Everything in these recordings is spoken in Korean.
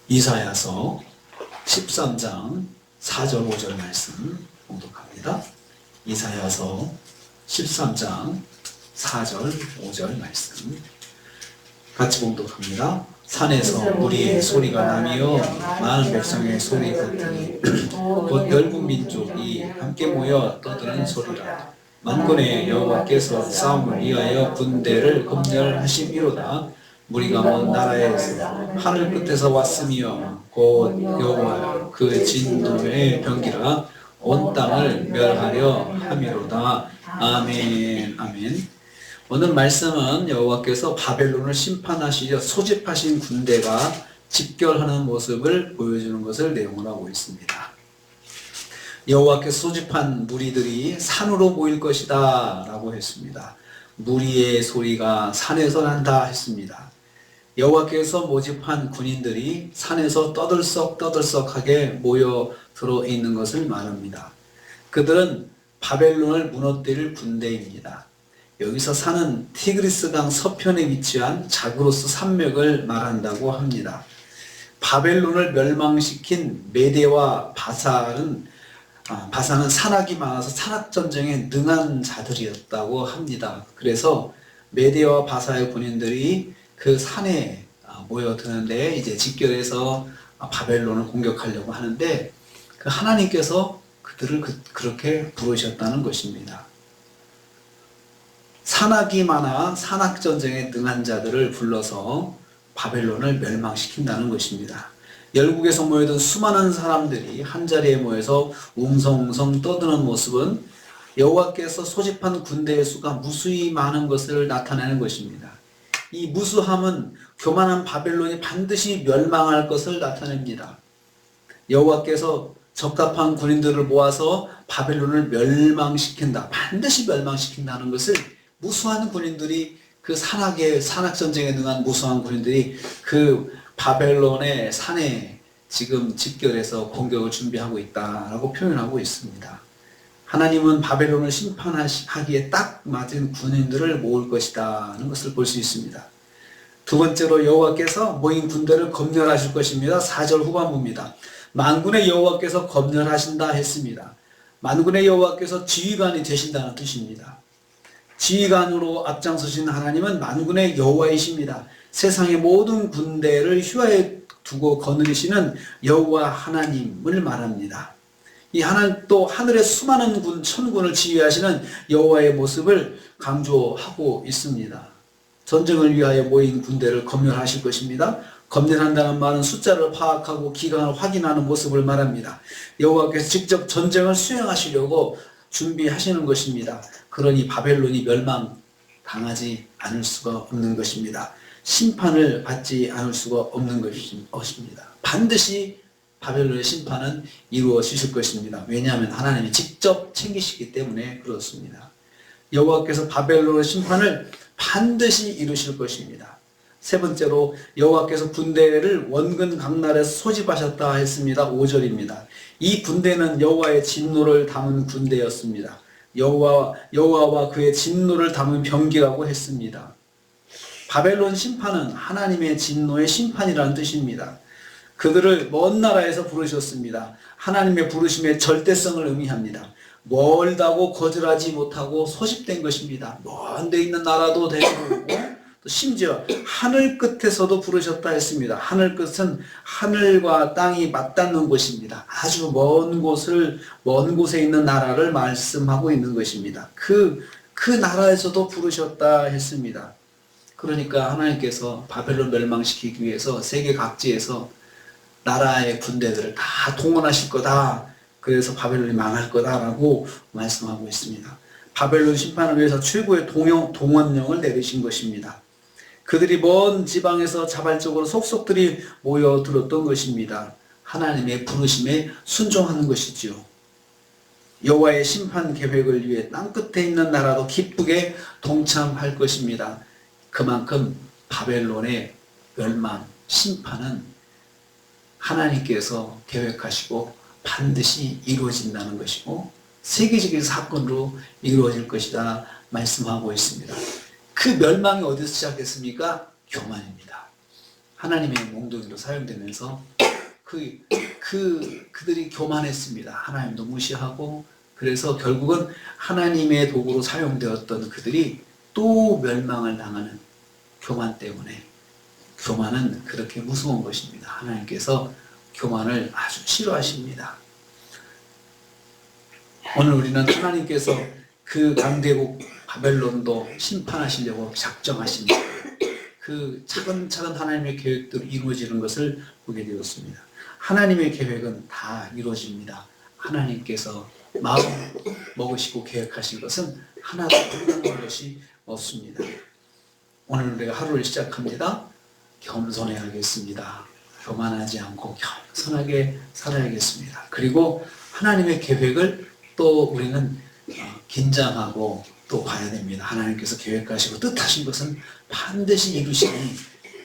이사야서 13장 4절 5절 말씀 봉독합니다. 이사야서 13장 4절 5절 말씀 같이 봉독합니다. 산에서 무리의 소리가 나며 많은 백성의 소리 같으니 곧 넓은 민족이 함께 모여 떠드는 소리라. 만군의 여호와께서 싸움을 위하여 군대를 검열하심이로다. 무리가 먼 나라에서 하늘 끝에서 왔으며 곧 여호와 그 진노의 병기라 온 땅을 멸하려 함이로다. 아멘. 아멘. 오늘 말씀은 여호와께서 바벨론을 심판하시려 소집하신 군대가 집결하는 모습을 보여주는 것을 내용으로 하고 있습니다. 여호와께서 소집한 무리들이 산으로 모일 것이다 라고 했습니다. 무리의 소리가 산에서 난다 했습니다. 여호와께서 모집한 군인들이 산에서 떠들썩하게 모여 들어 있는 것을 말합니다. 그들은 바벨론을 무너뜨릴 군대입니다. 여기서 산은 티그리스강 서편에 위치한 자그로스 산맥을 말한다고 합니다. 바벨론을 멸망시킨 메대와 바사는 산악이 많아서 산악전쟁에 능한 자들이었다고 합니다. 그래서 메대와 바사의 군인들이 그 산에 모여드는데 이제 집결해서 바벨론을 공격하려고 하는데 그 하나님께서 그들을 그렇게 부르셨다는 것입니다. 산악이 많아 산악전쟁에 능한 자들을 불러서 바벨론을 멸망시킨다는 것입니다. 열국에서 모여든 수많은 사람들이 한자리에 모여서 웅성웅성 떠드는 모습은 여호와께서 소집한 군대의 수가 무수히 많은 것을 나타내는 것입니다. 이 무수함은 교만한 바벨론이 반드시 멸망할 것을 나타냅니다. 여호와께서 적합한 군인들을 모아서 바벨론을 멸망시킨다, 반드시 멸망시킨다는 것을 무수한 군인들이 그 산악전쟁에 능한 무수한 군인들이 그 바벨론의 산에 지금 집결해서 공격을 준비하고 있다라고 표현하고 있습니다. 하나님은 바벨론을 심판하기에 딱 맞은 군인들을 모을 것이다 하는 것을 볼 수 있습니다. 두 번째로 여호와께서 모인 군대를 검열하실 것입니다. 4절 후반부입니다. 만군의 여호와께서 검열하신다 했습니다. 만군의 여호와께서 지휘관이 되신다는 뜻입니다. 지휘관으로 앞장서신 하나님은 만군의 여호와이십니다. 세상의 모든 군대를 휘하에 두고 거느리시는 여호와 하나님을 말합니다. 이 하나님 또 하늘의 수많은 천군을 지휘하시는 여호와의 모습을 강조하고 있습니다. 전쟁을 위하여 모인 군대를 검열하실 것입니다. 검열한다는 말은 숫자를 파악하고 기간을 확인하는 모습을 말합니다. 여호와께서 직접 전쟁을 수행하시려고 준비하시는 것입니다. 그러니 바벨론이 멸망당하지 않을 수가 없는 것입니다. 심판을 받지 않을 수가 없는 것입니다. 반드시 바벨론의 심판은 이루어지실 것입니다. 왜냐하면 하나님이 직접 챙기시기 때문에 그렇습니다. 여호와께서 바벨론의 심판을 반드시 이루실 것입니다. 세 번째로 여호와께서 군대를 원근 강날에서 소집하셨다 했습니다. 5절입니다. 이 군대는 여호와의 진노를 담은 군대였습니다. 여호와와 그의 진노를 담은 병기라고 했습니다. 바벨론 심판은 하나님의 진노의 심판이라는 뜻입니다. 그들을 먼 나라에서 부르셨습니다. 하나님의 부르심의 절대성을 의미합니다. 멀다고 거절하지 못하고 소집된 것입니다. 먼 데 있는 나라도 되고 또 심지어 하늘 끝에서도 부르셨다 했습니다. 하늘 끝은 하늘과 땅이 맞닿는 곳입니다. 아주 먼 곳에 있는 나라를 말씀하고 있는 것입니다. 그 나라에서도 부르셨다 했습니다. 그러니까 하나님께서 바벨론 멸망시키기 위해서 세계 각지에서 나라의 군대들을 다 동원하실 거다. 그래서 바벨론이 망할 거다라고 말씀하고 있습니다. 바벨론 심판을 위해서 최고의 동원령을 내리신 것입니다. 그들이 먼 지방에서 자발적으로 속속들이 모여들었던 것입니다. 하나님의 부르심에 순종하는 것이지요. 여호와의 심판 계획을 위해 땅끝에 있는 나라도 기쁘게 동참할 것입니다. 그만큼 바벨론의 멸망, 심판은 하나님께서 계획하시고 반드시 이루어진다는 것이고 세계적인 사건으로 이루어질 것이다 말씀하고 있습니다. 그 멸망이 어디서 시작했습니까? 교만입니다. 하나님의 몽둥이로 사용되면서 그들이 교만했습니다. 하나님도 무시하고. 그래서 결국은 하나님의 도구로 사용되었던 그들이 또 멸망을 당하는 교만 때문에. 교만은 그렇게 무서운 것입니다. 하나님께서 교만을 아주 싫어하십니다. 오늘 우리는 하나님께서 그 강대국 바벨론도 심판하시려고 작정하십니다. 그 차근차근 하나님의 계획대로 이루어지는 것을 보게 되었습니다. 하나님의 계획은 다 이루어집니다. 하나님께서 마음 먹으시고 계획하신 것은 하나도 불가능한 것이 없습니다. 오늘 우리가 하루를 시작합니다. 겸손해야겠습니다. 교만하지 않고 겸손하게 살아야겠습니다. 그리고 하나님의 계획을 또 우리는 긴장하고 또 봐야 됩니다. 하나님께서 계획하시고 뜻하신 것은 반드시 이루시니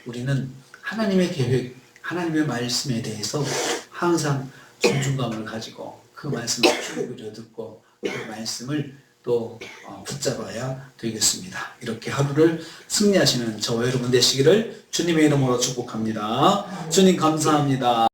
우리는 하나님의 계획, 하나님의 말씀에 대해서 항상 존중감을 가지고 그 말씀을 귀 기울여 듣고 그 말씀을 또 붙잡아야 되겠습니다. 이렇게 하루를 승리하시는 저와 여러분 되시기를 주님의 이름으로 축복합니다. 주님 감사합니다.